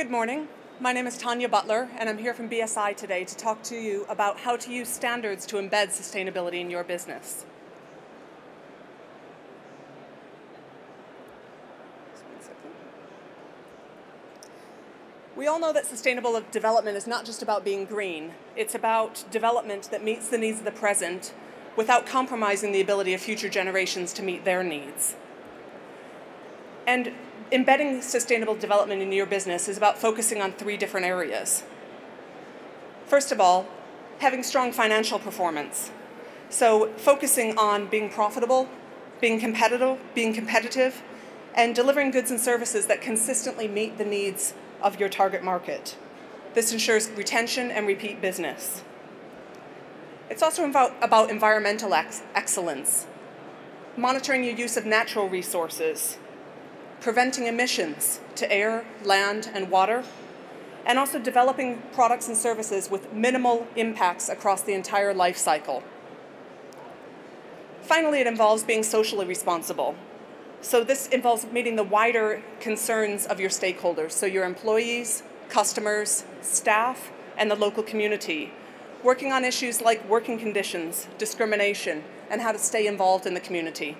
Good morning. My name is Tanya Butler, and I'm here from BSI today to talk to you about how to use standards to embed sustainability in your business. We all know that sustainable development is not just about being green. It's about development that meets the needs of the present without compromising the ability of future generations to meet their needs. And embedding sustainable development in your business is about focusing on three different areas. First of all, having strong financial performance. So focusing on being profitable, being competitive, and delivering goods and services that consistently meet the needs of your target market. This ensures retention and repeat business. It's also about environmental excellence, monitoring your use of natural resources, preventing emissions to air, land, and water, and also developing products and services with minimal impacts across the entire life cycle. Finally, it involves being socially responsible. So this involves meeting the wider concerns of your stakeholders, so your employees, customers, staff, and the local community, working on issues like working conditions, discrimination, and how to stay involved in the community.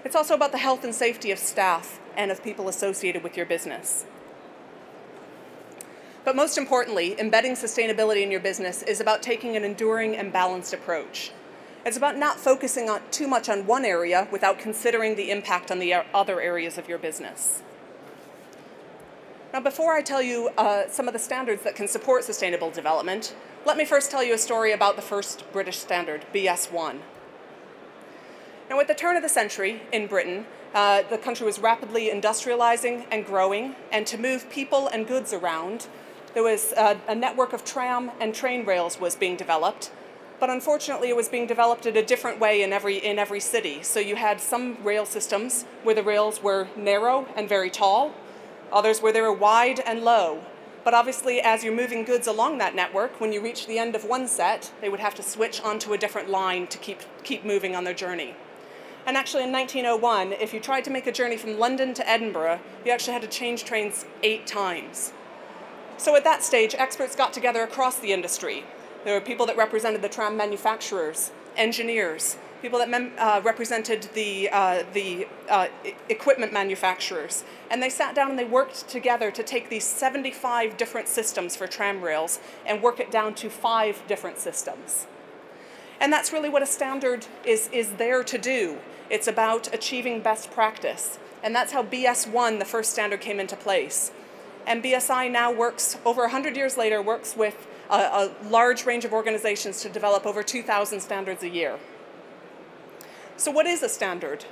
It's also about the health and safety of staff and of people associated with your business. But most importantly, embedding sustainability in your business is about taking an enduring and balanced approach. It's about not focusing too much on one area without considering the impact on the other areas of your business. Now, before I tell you some of the standards that can support sustainable development, let me first tell you a story about the first British standard, BS1. Now, at the turn of the century in Britain, the country was rapidly industrializing and growing, and to move people and goods around, there was a network of tram and train rails was being developed, but unfortunately it was being developed in a different way in every city. So you had some rail systems where the rails were narrow and very tall, others where they were wide and low. But obviously, as you're moving goods along that network, when you reach the end of one set, they would have to switch onto a different line to keep moving on their journey. And actually in 1901, if you tried to make a journey from London to Edinburgh, you actually had to change trains 8 times. So at that stage, experts got together across the industry. There were people that represented the tram manufacturers, engineers, people that represented the equipment manufacturers. And they sat down and they worked together to take these 75 different systems for tram rails and work it down to 5 different systems. And that's really what a standard is there to do. It's about achieving best practice. And that's how BS1, the first standard, came into place. And BSI now works, over 100 years later, works with a large range of organizations to develop over 2,000 standards a year. So what is a standard?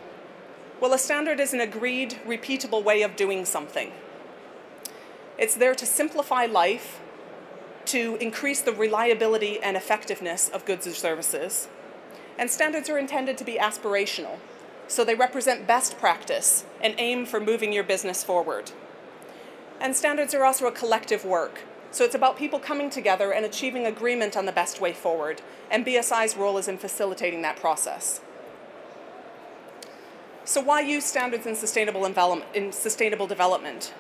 Well, a standard is an agreed, repeatable way of doing something. It's there to simplify life, to increase the reliability and effectiveness of goods and services. And standards are intended to be aspirational, so they represent best practice and aim for moving your business forward. And standards are also a collective work, so it's about people coming together and achieving agreement on the best way forward, and BSI's role is in facilitating that process. So why use standards in sustainable development?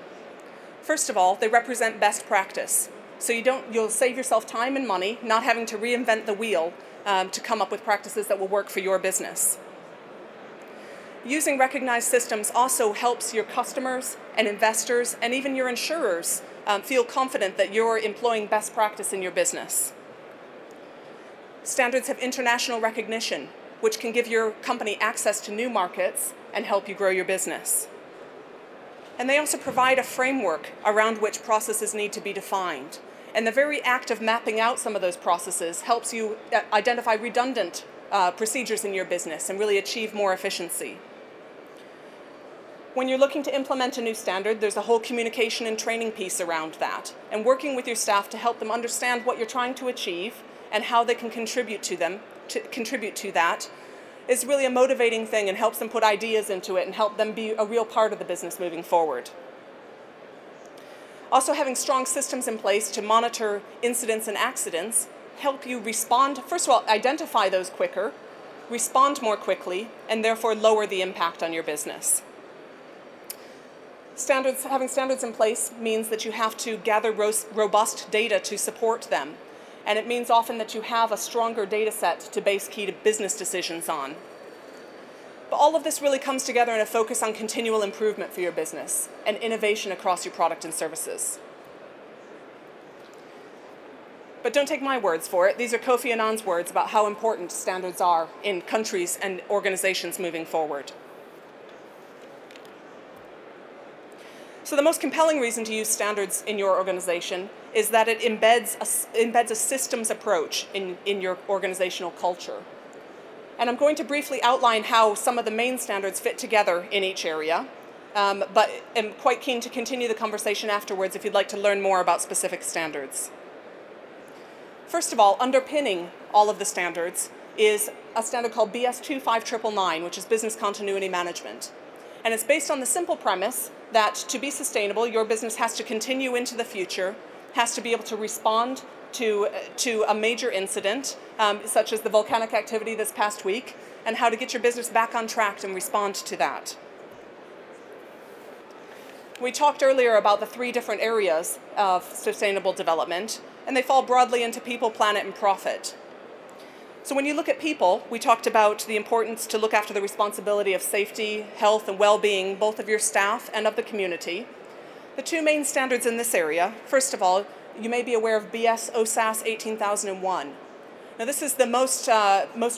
First of all, they represent best practice. So you'll save yourself time and money, not having to reinvent the wheel to come up with practices that will work for your business. Using recognized systems also helps your customers and investors and even your insurers feel confident that you're employing best practice in your business. Standards have international recognition, which can give your company access to new markets and help you grow your business. And they also provide a framework around which processes need to be defined. And the very act of mapping out some of those processes helps you identify redundant procedures in your business and really achieve more efficiency. When you're looking to implement a new standard, there's a whole communication and training piece around that, and working with your staff to help them understand what you're trying to achieve and how they can contribute to that is really a motivating thing and helps them put ideas into it and help them be a real part of the business moving forward. Also, having strong systems in place to monitor incidents and accidents help you respond, first of all, identify those quicker, respond more quickly, and therefore lower the impact on your business. Having standards in place means that you have to gather robust data to support them. And it means often that you have a stronger data set to base key business decisions on. But all of this really comes together in a focus on continual improvement for your business and innovation across your product and services. But don't take my words for it. These are Kofi Annan's words about how important standards are in countries and organizations moving forward. So the most compelling reason to use standards in your organization is that it embeds a systems approach in your organizational culture. And I'm going to briefly outline how some of the main standards fit together in each area, but am quite keen to continue the conversation afterwards if you'd like to learn more about specific standards. First of all, underpinning all of the standards is a standard called BS 25999, which is Business Continuity Management. And it's based on the simple premise that to be sustainable, your business has to continue into the future, has to be able to respond to a major incident, such as the volcanic activity this past week, and how to get your business back on track and respond to that. We talked earlier about the 3 different areas of sustainable development, and they fall broadly into people, planet, and profit. So when you look at people, we talked about the importance to look after the responsibility of safety, health, and well-being, both of your staff and of the community. The 2 main standards in this area, first of all, you may be aware of BS OSAS 18001. Now this is the most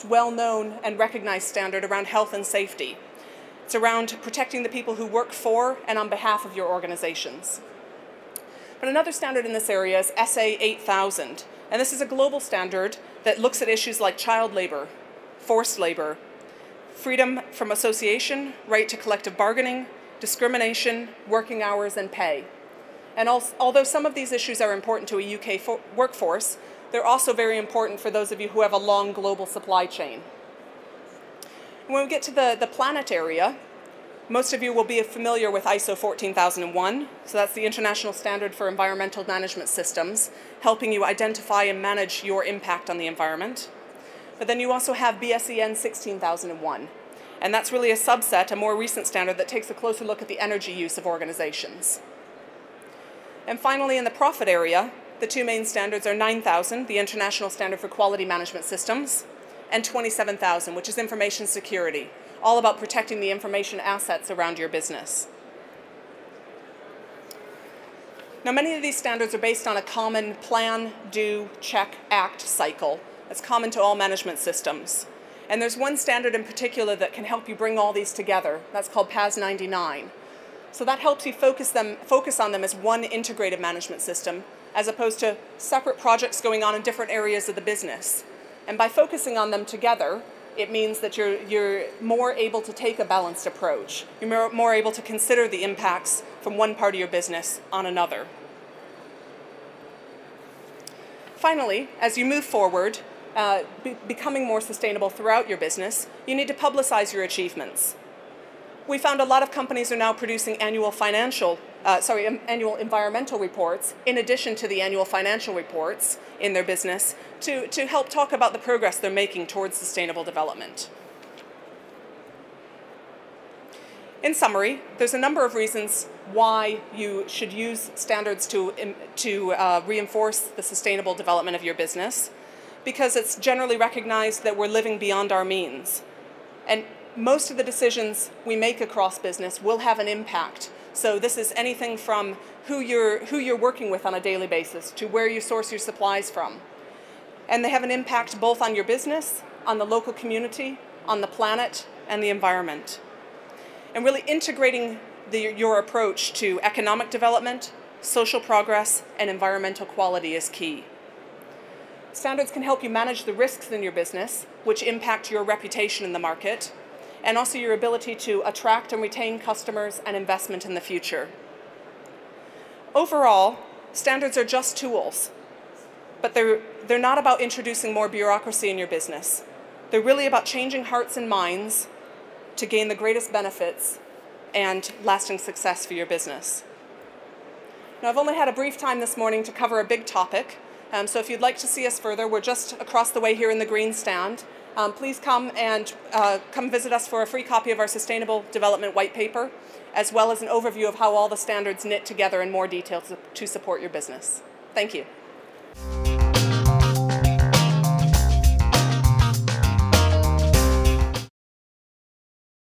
well-known and recognized standard around health and safety. It's around protecting the people who work for and on behalf of your organizations. But another standard in this area is SA 8000, and this is a global standard that looks at issues like child labor, forced labor, freedom from association, right to collective bargaining, discrimination, working hours, and pay. And although some of these issues are important to a UK workforce, they're also very important for those of you who have a long global supply chain. When we get to the planet area, most of you will be familiar with ISO 14001, so that's the International Standard for Environmental Management Systems, helping you identify and manage your impact on the environment. But then you also have BSEN 16001, and that's really a subset, a more recent standard that takes a closer look at the energy use of organizations. And finally, in the profit area, the 2 main standards are 9000, the International Standard for Quality Management Systems, and 27000, which is information security, all about protecting the information assets around your business. Now, many of these standards are based on a common plan, do, check, act cycle that's common to all management systems. And there's one standard in particular that can help you bring all these together. That's called PAS 99. So that helps you focus on them as one integrated management system, as opposed to separate projects going on in different areas of the business. And by focusing on them together, it means that you're more able to take a balanced approach. You're more able to consider the impacts from one part of your business on another. Finally, as you move forward, becoming more sustainable throughout your business, you need to publicize your achievements. We found a lot of companies are now producing annual environmental reports in addition to the annual financial reports in their business to help talk about the progress they're making towards sustainable development. In summary, there's a number of reasons why you should use standards to reinforce the sustainable development of your business, because it's generally recognized that we're living beyond our means. And most of the decisions we make across business will have an impact. So this is anything from who you're working with on a daily basis to where you source your supplies from. And they have an impact both on your business, on the local community, on the planet, and the environment. And really integrating your approach to economic development, social progress, and environmental quality is key. Standards can help you manage the risks in your business, which impact your reputation in the market, and also your ability to attract and retain customers and investment in the future. Overall, standards are just tools, but they're not about introducing more bureaucracy in your business. They're really about changing hearts and minds to gain the greatest benefits and lasting success for your business. Now, I've only had a brief time this morning to cover a big topic, so if you'd like to see us further, we're just across the way here in the green stand. Please come and come visit us for a free copy of our Sustainable Development White Paper, as well as an overview of how all the standards knit together in more detail to support your business. Thank you.